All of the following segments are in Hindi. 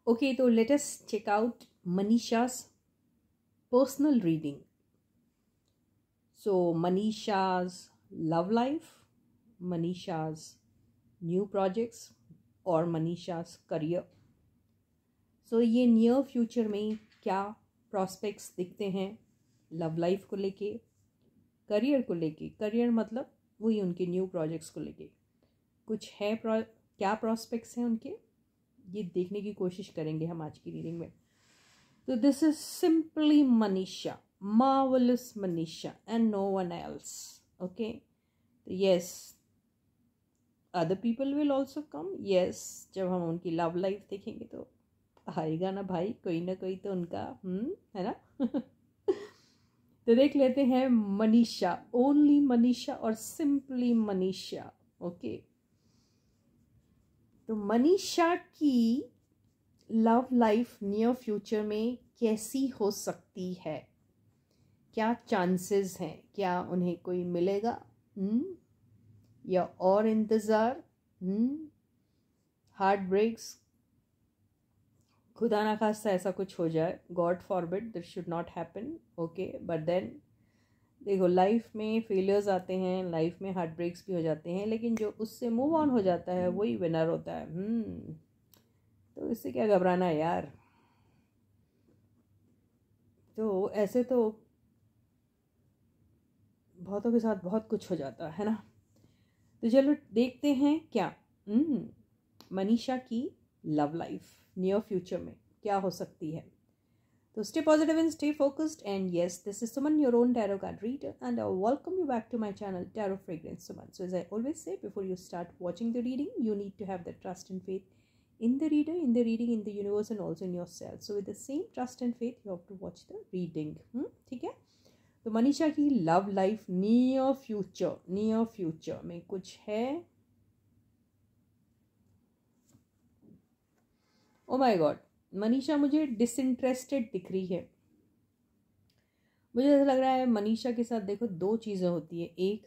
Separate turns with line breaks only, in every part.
Okay, so let us check out Manisha's personal reading. So Manisha's love life, Manisha's new projects और Manisha's career. So ये नियर फ्यूचर में क्या प्रॉस्पेक्ट्स दिखते हैं लव लाइफ को लेके, करियर को लेके, करियर मतलब वही उनके न्यू प्रोजेक्ट्स को लेके कुछ है क्या प्रॉस्पेक्ट्स हैं उनके, ये देखने की कोशिश करेंगे हम आज की रीडिंग में. तो this is simply Manisha, marvellous Manisha and no one else. Okay, yes other people will also come. Yes, जब हम उनकी लव लाइफ देखेंगे तो आएगा ना भाई, कोई ना कोई तो उनका है ना. तो देख लेते हैं मनीषा, ओनली मनीषा और सिंपली मनीषा. ओके, तो मनीषा की लव लाइफ नियर फ्यूचर में कैसी हो सकती है, क्या चांसेस हैं, क्या उन्हें कोई मिलेगा या और इंतज़ार, हार्ट ब्रेक्स, खुदा ना खास्ता ऐसा कुछ हो जाए, God forbid, this should not happen. Okay, but then देखो लाइफ में फेलियर्स आते हैं, लाइफ में हार्ट ब्रेक्स भी हो जाते हैं, लेकिन जो उससे मूव ऑन हो जाता है वही विनर होता है. तो इससे क्या घबराना है यार. तो ऐसे तो बहुतों के साथ बहुत कुछ हो जाता है ना. तो चलो देखते हैं क्या मनीषा की लव लाइफ नियर फ्यूचर में क्या हो सकती है. So stay positive and stay focused. And yes, this is Suman, your own tarot card reader, and I welcome you back to my channel, Tarot Fragrance Suman. So as I always say, before you start watching the reading, you need to have the trust and faith in the reader, in the reading, in the universe, and also in yourself. So with the same trust and faith, you have to watch the reading. ठीक है. तो मनीषा की लव लाइफ नियर फ्यूचर में कुछ है. ओ माय गॉड, मनीषा मुझे डिसइंटरेस्टेड दिख रही है. मुझे ऐसा लग रहा है मनीषा के साथ देखो दो चीज़ें होती है. एक,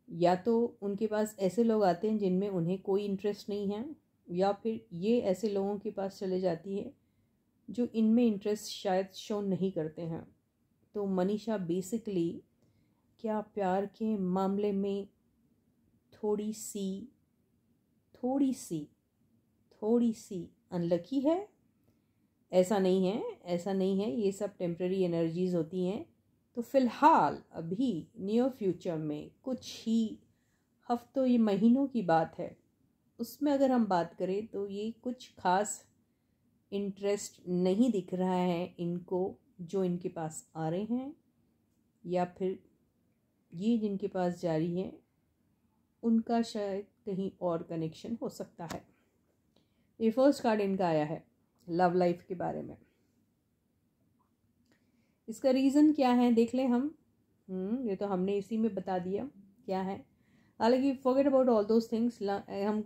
या तो उनके पास ऐसे लोग आते हैं जिनमें उन्हें कोई इंटरेस्ट नहीं है, या फिर ये ऐसे लोगों के पास चले जाती है जो इनमें इंटरेस्ट शायद शो नहीं करते हैं. तो मनीषा बेसिकली क्या प्यार के मामले में थोड़ी सी अनलकी है. ऐसा नहीं है, ये सब टेम्पररी एनर्जीज होती हैं. तो फिलहाल अभी नियर फ्यूचर में कुछ ही हफ्तों, ये महीनों की बात है, उसमें अगर हम बात करें तो ये कुछ खास इंटरेस्ट नहीं दिख रहा है इनको जो इनके पास आ रहे हैं, या फिर ये जिनके पास जा रही हैं उनका शायद कहीं और कनेक्शन हो सकता है. ये फर्स्ट कार्ड इनका आया है लव लाइफ के बारे में. इसका रीज़न क्या है देख लें हम. ये तो हमने इसी में बता दिया क्या है. हालांकि forget about all those things, हम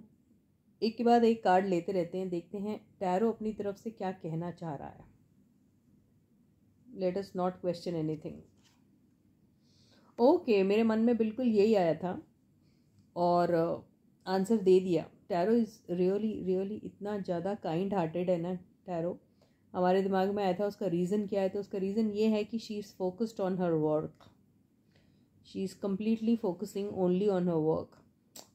एक के बाद एक कार्ड लेते रहते हैं, देखते हैं टैरो अपनी तरफ से क्या कहना चाह रहा है. Let us not question anything. Okay, मेरे मन में बिल्कुल यही आया था और आंसर दे दिया. टैरो इज़ रियली इतना ज़्यादा काइंड हार्टेड है ना टैरो. हमारे दिमाग में आया था उसका रीज़न क्या है, तो उसका रीज़न ये है कि she is focused on her work. She is completely focusing only on her work.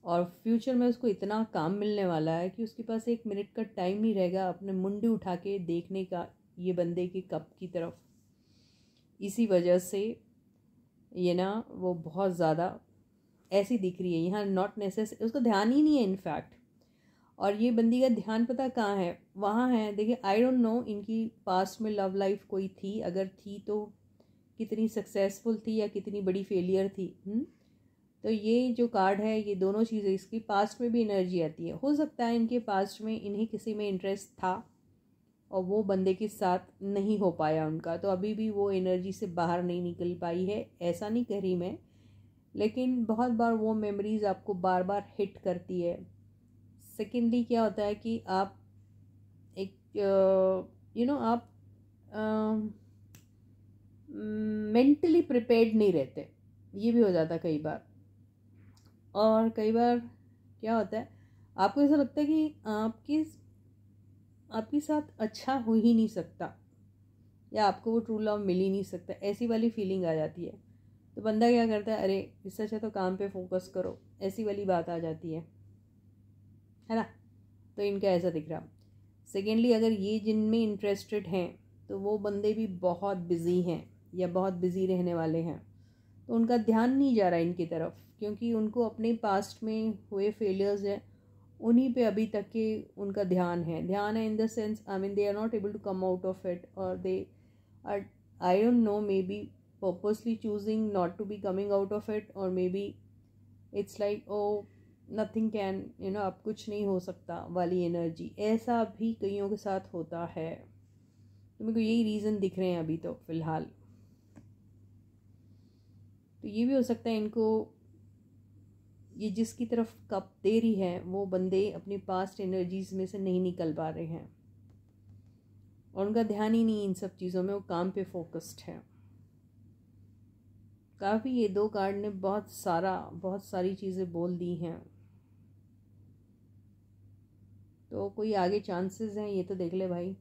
और फ्यूचर में उसको इतना काम मिलने वाला है कि उसके पास 1 मिनट का टाइम नहीं रहेगा अपने मुंडी उठा के देखने का ये बंदे के कप की तरफ. इसी वजह से ये ना वो बहुत ज़्यादा ऐसी दिख रही है यहाँ. नॉट नेसेसरी उसका ध्यान ही नहीं है इनफैक्ट. और ये बंदी का ध्यान पता कहाँ है, वहाँ है. देखिए, आई डोंट नो इनकी पास्ट में लव लाइफ कोई थी, अगर थी तो कितनी सक्सेसफुल थी या कितनी बड़ी फेलियर थी. तो ये जो कार्ड है, ये दोनों चीज़ें, इसकी पास्ट में भी एनर्जी आती है. हो सकता है इनके पास्ट में इन्हें किसी में इंटरेस्ट था और वो बंदे के साथ नहीं हो पाया उनका, तो अभी भी वो एनर्जी से बाहर नहीं निकल पाई है. ऐसा नहीं कह रही मैं, लेकिन बहुत बार वो मेमोरीज़ आपको बार बार हिट करती है. सेकेंडली क्या होता है कि आप एक आप मेंटली प्रिपेयर्ड नहीं रहते, ये भी हो जाता है कई बार. और कई बार क्या होता है, आपको ऐसा लगता है कि आपके साथ अच्छा हो ही नहीं सकता, या आपको वो ट्रू लव मिल ही नहीं सकता, ऐसी वाली फीलिंग आ जाती है। तो बंदा क्या करता है, अरे इससे अच्छा तो काम पे फोकस करो, ऐसी वाली बात आ जाती है ना। तो इनका ऐसा दिख रहा। सेकेंडली, अगर ये जिनमें इंटरेस्टेड हैं तो वो बंदे भी बहुत बिजी हैं या बहुत बिजी रहने वाले हैं, तो उनका ध्यान नहीं जा रहा इनकी तरफ, क्योंकि उनको अपने पास्ट में हुए फेलियर्स हैं, उन्हीं पे अभी तक के उनका ध्यान है in the sense, I mean they are not able to come out of it, और they are, I don't know, maybe purposely choosing not to be coming out of it, or maybe it's like, oh nothing can, अब कुछ नहीं हो सकता वाली एनर्जी, ऐसा भी कईयों के साथ होता है। तो मेरे को यही रीज़न दिख रहे हैं अभी तो फिलहाल। तो ये भी हो सकता है इनको, ये जिसकी तरफ कप दे रही है वो बंदे अपनी पास्ट एनर्जीज में से नहीं निकल पा रहे हैं, और उनका ध्यान ही नहीं इन सब चीज़ों में, वो काम पे फोकस्ड है काफ़ी। ये दो कार्ड ने बहुत सारी चीज़ें बोल दी हैं। तो कोई आगे चांसेस हैं ये तो देख ले भाई।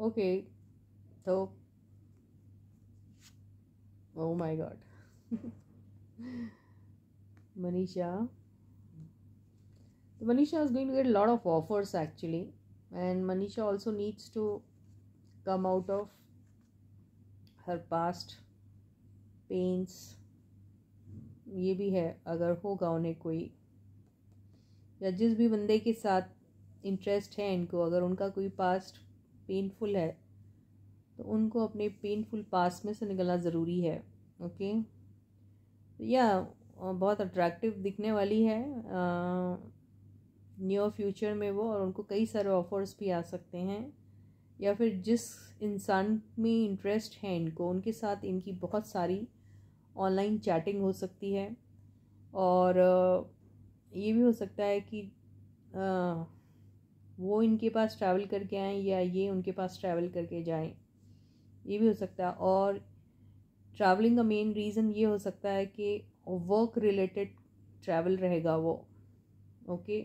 ओके, तो ओ माय गॉड मनीषा, तो Manisha is going to get a lot of offers actually, and Manisha also needs to come out of her past pains। ये भी है, अगर होगा उन्हें कोई, या जिस भी बंदे के साथ इंटरेस्ट है इनको, अगर उनका कोई पास्ट पेनफुल है तो उनको अपने पेनफुल पास्ट में से निकलना ज़रूरी है। ओके, या बहुत अट्रैक्टिव दिखने वाली है नियर फ्यूचर में वो, और उनको कई सारे ऑफर्स भी आ सकते हैं, या फिर जिस इंसान में इंटरेस्ट है इनको, उनके साथ इनकी बहुत सारी ऑनलाइन चैटिंग हो सकती है। और ये भी हो सकता है कि वो इनके पास ट्रैवल करके आएँ या ये उनके पास ट्रैवल करके जाएं, ये भी हो सकता है। और ट्रैवलिंग का मेन रीज़न ये हो सकता है कि वर्क रिलेटेड ट्रैवल रहेगा वो। ओके,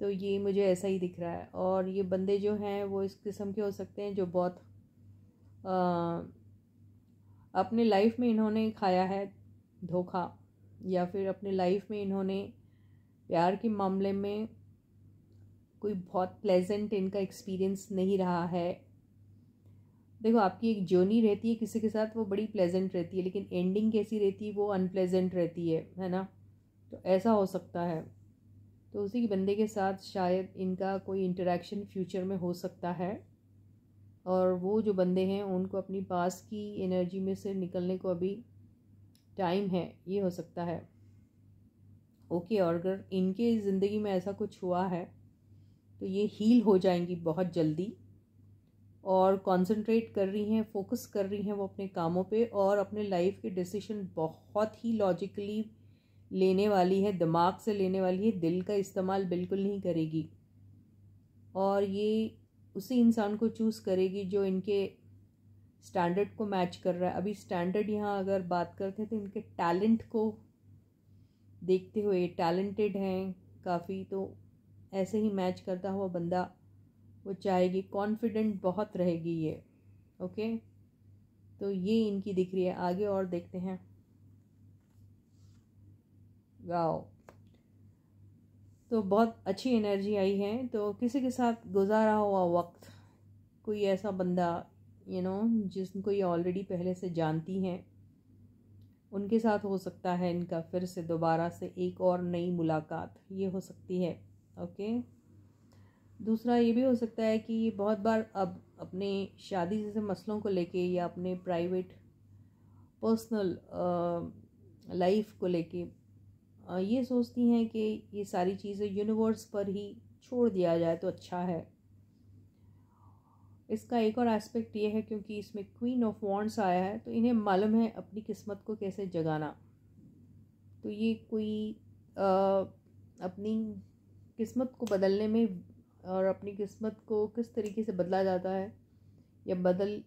तो ये मुझे ऐसा ही दिख रहा है। और ये बंदे जो हैं वो इस किस्म के हो सकते हैं जो बहुत अपने लाइफ में इन्होंने खाया है धोखा, या फिर अपने लाइफ में इन्होंने प्यार के मामले में कोई बहुत प्लेजेंट इनका एक्सपीरियंस नहीं रहा है। देखो, आपकी एक जर्नी रहती है किसी के साथ, वो बड़ी प्लेजेंट रहती है, लेकिन एंडिंग कैसी रहती है, वो अनप्लेजेंट रहती है ना। तो ऐसा हो सकता है। तो उसी बंदे के साथ शायद इनका कोई इंटरेक्शन फ्यूचर में हो सकता है, और वो जो बंदे हैं उनको अपनी पास की एनर्जी में से निकलने को अभी टाइम है, ये हो सकता है। ओके, और अगर इनके ज़िंदगी में ऐसा कुछ हुआ है तो ये हील हो जाएंगी बहुत जल्दी, और कंसंट्रेट कर रही हैं, फोकस कर रही हैं वो अपने कामों पे, और अपने लाइफ के डिसीजन बहुत ही लॉजिकली लेने वाली है, दिमाग से लेने वाली है, दिल का इस्तेमाल बिल्कुल नहीं करेगी। और ये उसी इंसान को चूज़ करेगी जो इनके स्टैंडर्ड को मैच कर रहा है। अभी स्टैंडर्ड यहाँ अगर बात करते हैं तो इनके टैलेंट को देखते हुए, टैलेंटेड हैं काफ़ी, तो ऐसे ही मैच करता हुआ बंदा वो चाहेगी, कॉन्फिडेंट बहुत रहेगी ये। ओके, तो ये इनकी दिख रही है। आगे और देखते हैं। वाओ, तो बहुत अच्छी एनर्जी आई है। तो किसी के साथ गुजारा हुआ वक्त, कोई ऐसा बंदा जिसको ये ऑलरेडी पहले से जानती हैं, उनके साथ हो सकता है इनका फिर से दोबारा से एक और नई मुलाकात, ये हो सकती है। ओके, दूसरा ये भी हो सकता है कि ये बहुत बार अब अपने शादी जैसे मसलों को लेके, या अपने प्राइवेट पर्सनल लाइफ को लेके ये सोचती हैं कि ये सारी चीज़ें यूनिवर्स पर ही छोड़ दिया जाए तो अच्छा है। इसका एक और एस्पेक्ट ये है, क्योंकि इसमें क्वीन ऑफ वॉन्ड्स आया है, तो इन्हें मालूम है अपनी किस्मत को कैसे जगाना। तो ये कोई अपनी किस्मत को बदलने में, और अपनी किस्मत को किस तरीके से बदला जाता है या बदल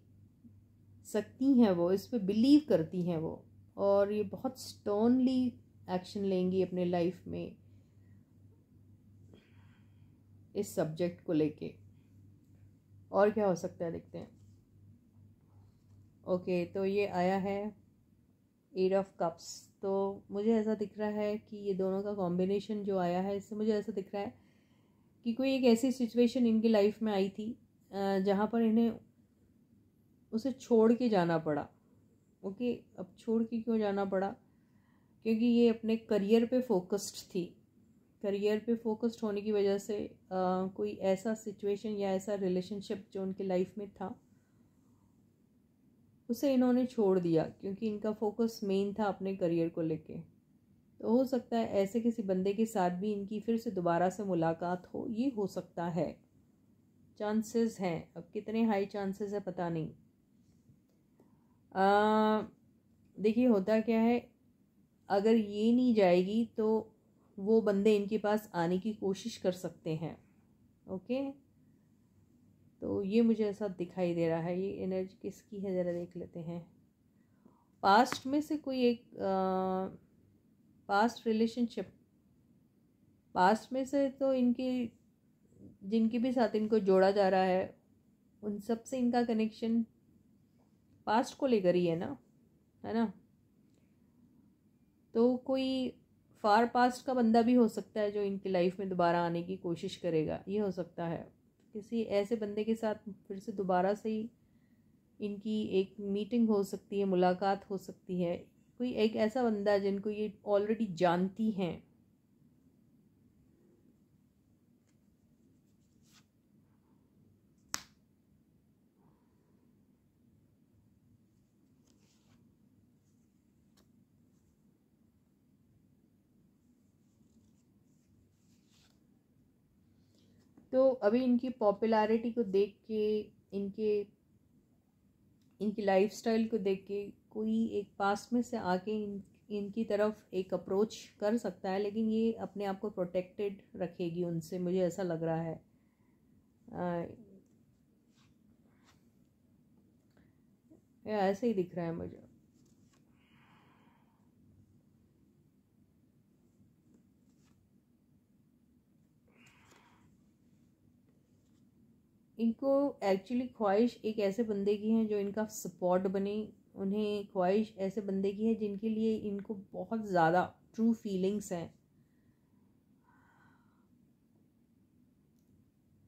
सकती हैं वो, इस पे बिलीव करती हैं वो, और ये बहुत स्टर्नली एक्शन लेंगी अपने लाइफ में, इस सब्जेक्ट को लेके। और क्या हो सकता है देखते हैं। ओके, तो ये आया है 8 ऑफ कप्स। तो मुझे ऐसा दिख रहा है कि ये दोनों का कॉम्बिनेशन जो आया है, इससे मुझे ऐसा दिख रहा है कि कोई एक ऐसी सिचुएशन इनकी लाइफ में आई थी जहाँ पर इन्हें उसे छोड़ के जाना पड़ा। ओके, अब छोड़ के क्यों जाना पड़ा? क्योंकि ये अपने करियर पे फोकस्ड थी। करियर पे फोकस्ड होने की वजह से कोई ऐसा सिचुएशन या ऐसा रिलेशनशिप जो उनकी लाइफ में था उसे इन्होंने छोड़ दिया, क्योंकि इनका फोकस मेन था अपने करियर को लेके। तो हो सकता है ऐसे किसी बंदे के साथ भी इनकी फिर से दोबारा से मुलाकात हो, ये हो सकता है। चांसेस हैं, अब कितने हाई चांसेस है पता नहीं। देखिए होता क्या है, अगर ये नहीं जाएगी तो वो बंदे इनके पास आने की कोशिश कर सकते हैं। ओके, तो ये मुझे ऐसा दिखाई दे रहा है। ये एनर्जी किसकी है ज़रा देख लेते हैं। पास्ट में से कोई एक पास्ट रिलेशनशिप, पास्ट में से तो इनकी जिनके भी साथ इनको जोड़ा जा रहा है उन सब से इनका कनेक्शन पास्ट को लेकर ही है ना। तो कोई फार पास्ट का बंदा भी हो सकता है जो इनकी लाइफ में दोबारा आने की कोशिश करेगा, ये हो सकता है। किसी ऐसे बंदे के साथ फिर से दोबारा से ही इनकी एक मीटिंग हो सकती है, मुलाकात हो सकती है। कोई एक ऐसा बंदा जिनको ये ऑलरेडी जानती हैं। तो अभी इनकी पॉपुलैरिटी को देख के, इनकी लाइफस्टाइल को देख के कोई एक पास्ट में से आके इनकी तरफ एक अप्रोच कर सकता है, लेकिन ये अपने आप को प्रोटेक्टेड रखेगी उनसे, मुझे ऐसा लग रहा है। ऐसे ही दिख रहा है मुझे। इनको एक्चुअली ख्वाहिश एक ऐसे बंदे की है जो इनका सपोर्ट बने। उन्हें ख्वाहिश ऐसे बंदे की है जिनके लिए इनको बहुत ज़्यादा ट्रू फीलिंग्स हैं।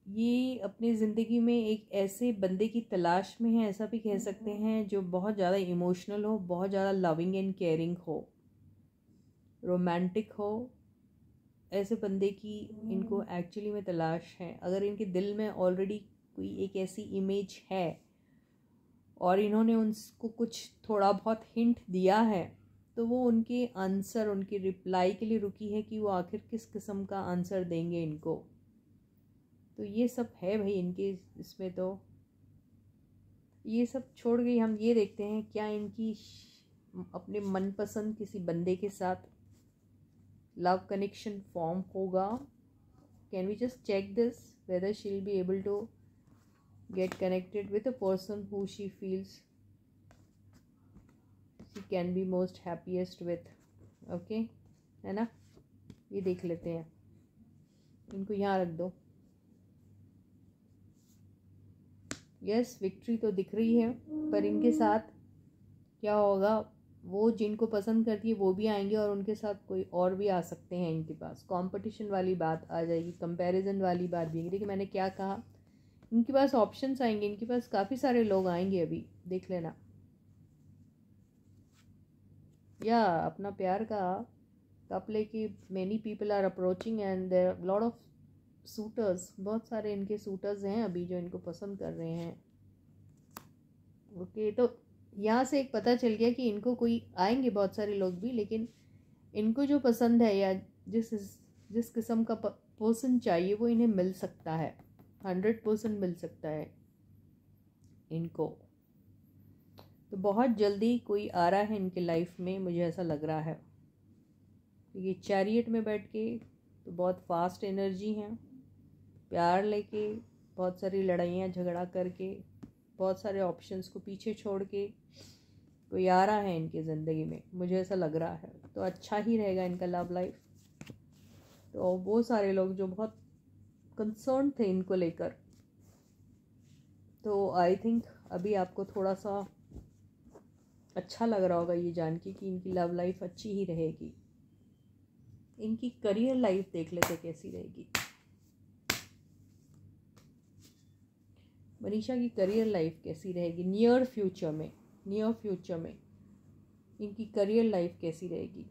ये अपनी ज़िंदगी में एक ऐसे बंदे की तलाश में है, ऐसा भी कह सकते हैं, जो बहुत ज़्यादा इमोशनल हो, बहुत ज़्यादा लविंग एंड केयरिंग हो, रोमांटिक हो। ऐसे बंदे की इनको एक्चुअली में तलाश है। अगर इनके दिल में ऑलरेडी कोई एक ऐसी इमेज है और इन्होंने उनको कुछ थोड़ा बहुत हिंट दिया है, तो वो उनके आंसर, उनकी रिप्लाई के लिए रुकी है कि वो आखिर किस किस्म का आंसर देंगे इनको। तो ये सब है भाई इनके इसमें। तो ये सब छोड़ के हम ये देखते हैं क्या इनकी अपने मनपसंद किसी बंदे के साथ लव कनेक्शन फॉर्म होगा। Can we just check this whether she'll be able to get connected with a person who she feels she can be most happiest with। Okay, है ना। ये देख लेते हैं, इनको यहाँ रख दो। यस, विक्ट्री तो दिख रही है, पर इनके साथ क्या होगा, वो जिनको पसंद करती है वो भी आएंगे और उनके साथ कोई और भी आ सकते हैं। इनके पास कंपटीशन वाली बात आ जाएगी, कंपैरिजन वाली बात भी आएगी। देखिए मैंने क्या कहा, इनके पास ऑप्शंस आएंगे, इनके पास काफ़ी सारे लोग आएंगे, अभी देख लेना। या अपना प्यार का कप लेके many people are approaching and there lot of suitors. बहुत सारे इनके सूटर्स हैं अभी जो इनको पसंद कर रहे हैं। ओके, तो यहाँ से एक पता चल गया कि इनको कोई आएंगे बहुत सारे लोग भी, लेकिन इनको जो पसंद है या जिस किस्म का पर्सन चाहिए वो इन्हें मिल सकता है, 100% मिल सकता है इनको। तो बहुत जल्दी कोई आ रहा है इनके लाइफ में, मुझे ऐसा लग रहा है। ये चैरियट में बैठ के तो बहुत फास्ट एनर्जी है, प्यार लेके बहुत सारी लड़ाइयाँ झगड़ा करके, बहुत सारे ऑप्शंस को पीछे छोड़ के कोई आ रहा है इनकी ज़िंदगी में, मुझे ऐसा लग रहा है। तो अच्छा ही रहेगा इनका लव लाइफ। तो वो सारे लोग जो बहुत कंसर्न थे इनको लेकर। तो आई थिंक अभी आपको थोड़ा सा अच्छा लग रहा होगा ये जान के कि इनकी लव लाइफ अच्छी ही रहेगी। इनकी करियर लाइफ देख लेते कैसी रहेगी। मनीषा की करियर लाइफ कैसी रहेगी नियर फ्यूचर में इनकी करियर लाइफ कैसी रहेगी।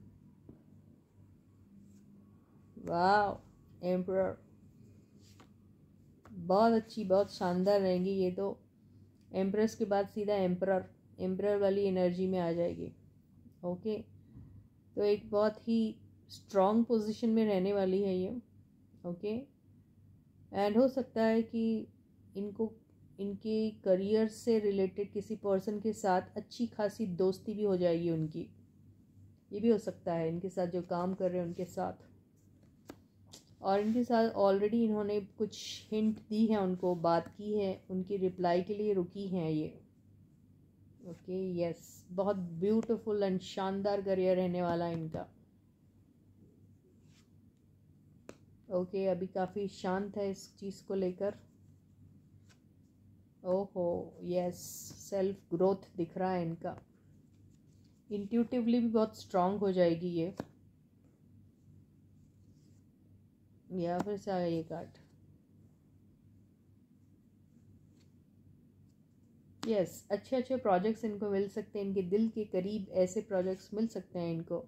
वाह एम्परर, बहुत अच्छी, बहुत शानदार रहेंगी ये तो। एम्प्रेस के बाद सीधा एम्परर वाली एनर्जी में आ जाएगी। ओके, तो एक बहुत ही स्ट्रॉन्ग पोजीशन में रहने वाली है ये। ओके, एंड हो सकता है कि इनको इनके करियर से रिलेटेड किसी पर्सन के साथ अच्छी खासी दोस्ती भी हो जाएगी उनकी। ये भी हो सकता है इनके साथ जो काम कर रहे हैं उनके साथ। और इनके साथ ऑलरेडी इन्होंने कुछ हिंट दी है, उनको बात की है, उनकी रिप्लाई के लिए रुकी हैं ये। ओके यस, बहुत ब्यूटीफुल एंड शानदार करियर रहने वाला इनका। ओके, अभी काफ़ी शांत है इस चीज़ को लेकर। ओहो यस, सेल्फ ग्रोथ दिख रहा है इनका। इंट्यूटिवली भी बहुत स्ट्रांग हो जाएगी ये। या फिर से आया ये कार्ड। यस, अच्छे अच्छे प्रोजेक्ट्स इनको मिल सकते हैं, इनके दिल के करीब ऐसे प्रोजेक्ट्स मिल सकते हैं इनको।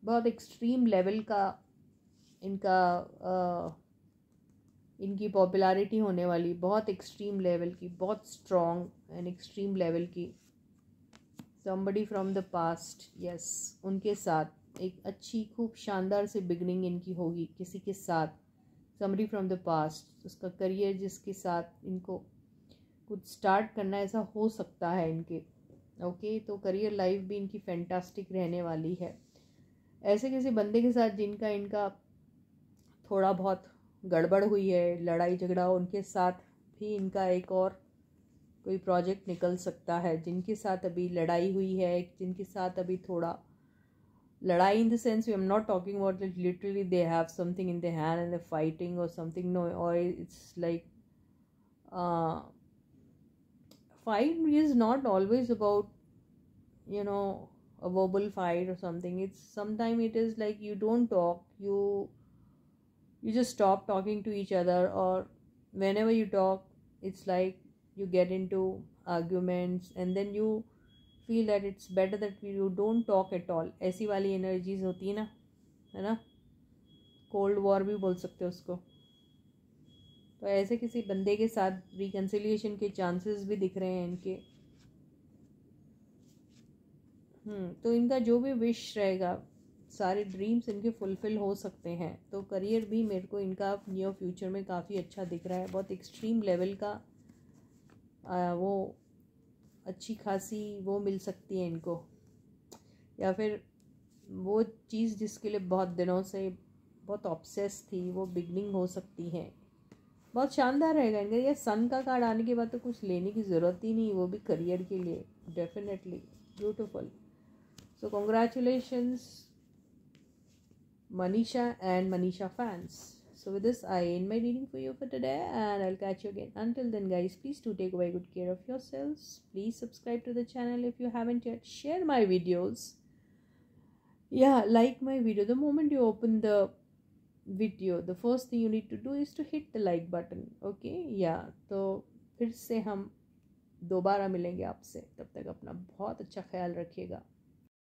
बहुत एक्सट्रीम लेवल का इनका इनकी पॉपुलैरिटी होने वाली, बहुत एक्सट्रीम लेवल की, बहुत स्ट्रॉन्ग एंड एक्सट्रीम लेवल की। Somebody from the past, yes, उनके साथ एक अच्छी खूब शानदार से बिगनिंग इनकी होगी किसी के साथ। समबडी फ्रॉम द पास्ट, उसका करियर जिसके साथ इनको कुछ स्टार्ट करना, ऐसा हो सकता है इनके। ओके, तो करियर लाइफ भी इनकी फैंटास्टिक रहने वाली है। ऐसे किसी बंदे के साथ जिनका इनका थोड़ा बहुत गड़बड़ हुई है, लड़ाई झगड़ा, उनके साथ भी इनका एक और कोई प्रोजेक्ट निकल सकता है। जिनके साथ अभी लड़ाई हुई है, जिनके साथ अभी थोड़ा लड़ाई इन the sense V am not talking about literally they have something in the hand and they fighting और समथिंग, नो, और it's like fight is not always about, you know, a verbal fight or something. It's sometimes it is like you don't talk, you just stop talking to each other, or whenever you talk it's like you get into arguments and then you feel that it's better that you don't talk at all. ऐसी वाली energies होती है ना, कोल्ड वॉर भी बोल सकते हो उसको। तो ऐसे किसी बंदे के साथ रिकन्सिलिएशन के चांसेस भी दिख रहे हैं इनके। तो इनका जो भी विश रहेगा, सारे ड्रीम्स इनके फुलफिल हो सकते हैं। तो करियर भी मेरे को इनका नियर फ्यूचर में काफ़ी अच्छा दिख रहा है। बहुत एक्सट्रीम लेवल का वो अच्छी खासी वो मिल सकती है इनको, या फिर वो चीज़ जिसके लिए बहुत दिनों से बहुत ऑब्सेस थी वो बिगनिंग हो सकती है। बहुत शानदार रहेगा इनका। ये सन का कार्ड आने के बाद तो कुछ लेने की ज़रूरत ही नहीं, वो भी करियर के लिए। Definitely beautiful. So congratulations Manisha and Manisha fans. So with this I end my reading for you for today, and I'll catch you again. Until then guys, please do take very good care of yourselves. Please subscribe to the channel if you haven't yet. Share my videos. Yeah, like my video. The moment you open the video, the first thing you need to do is to hit the like button. Okay, yeah, तो फिर से हम दोबारा मिलेंगे आपसे। तब तक अपना बहुत अच्छा ख्याल रखिएगा।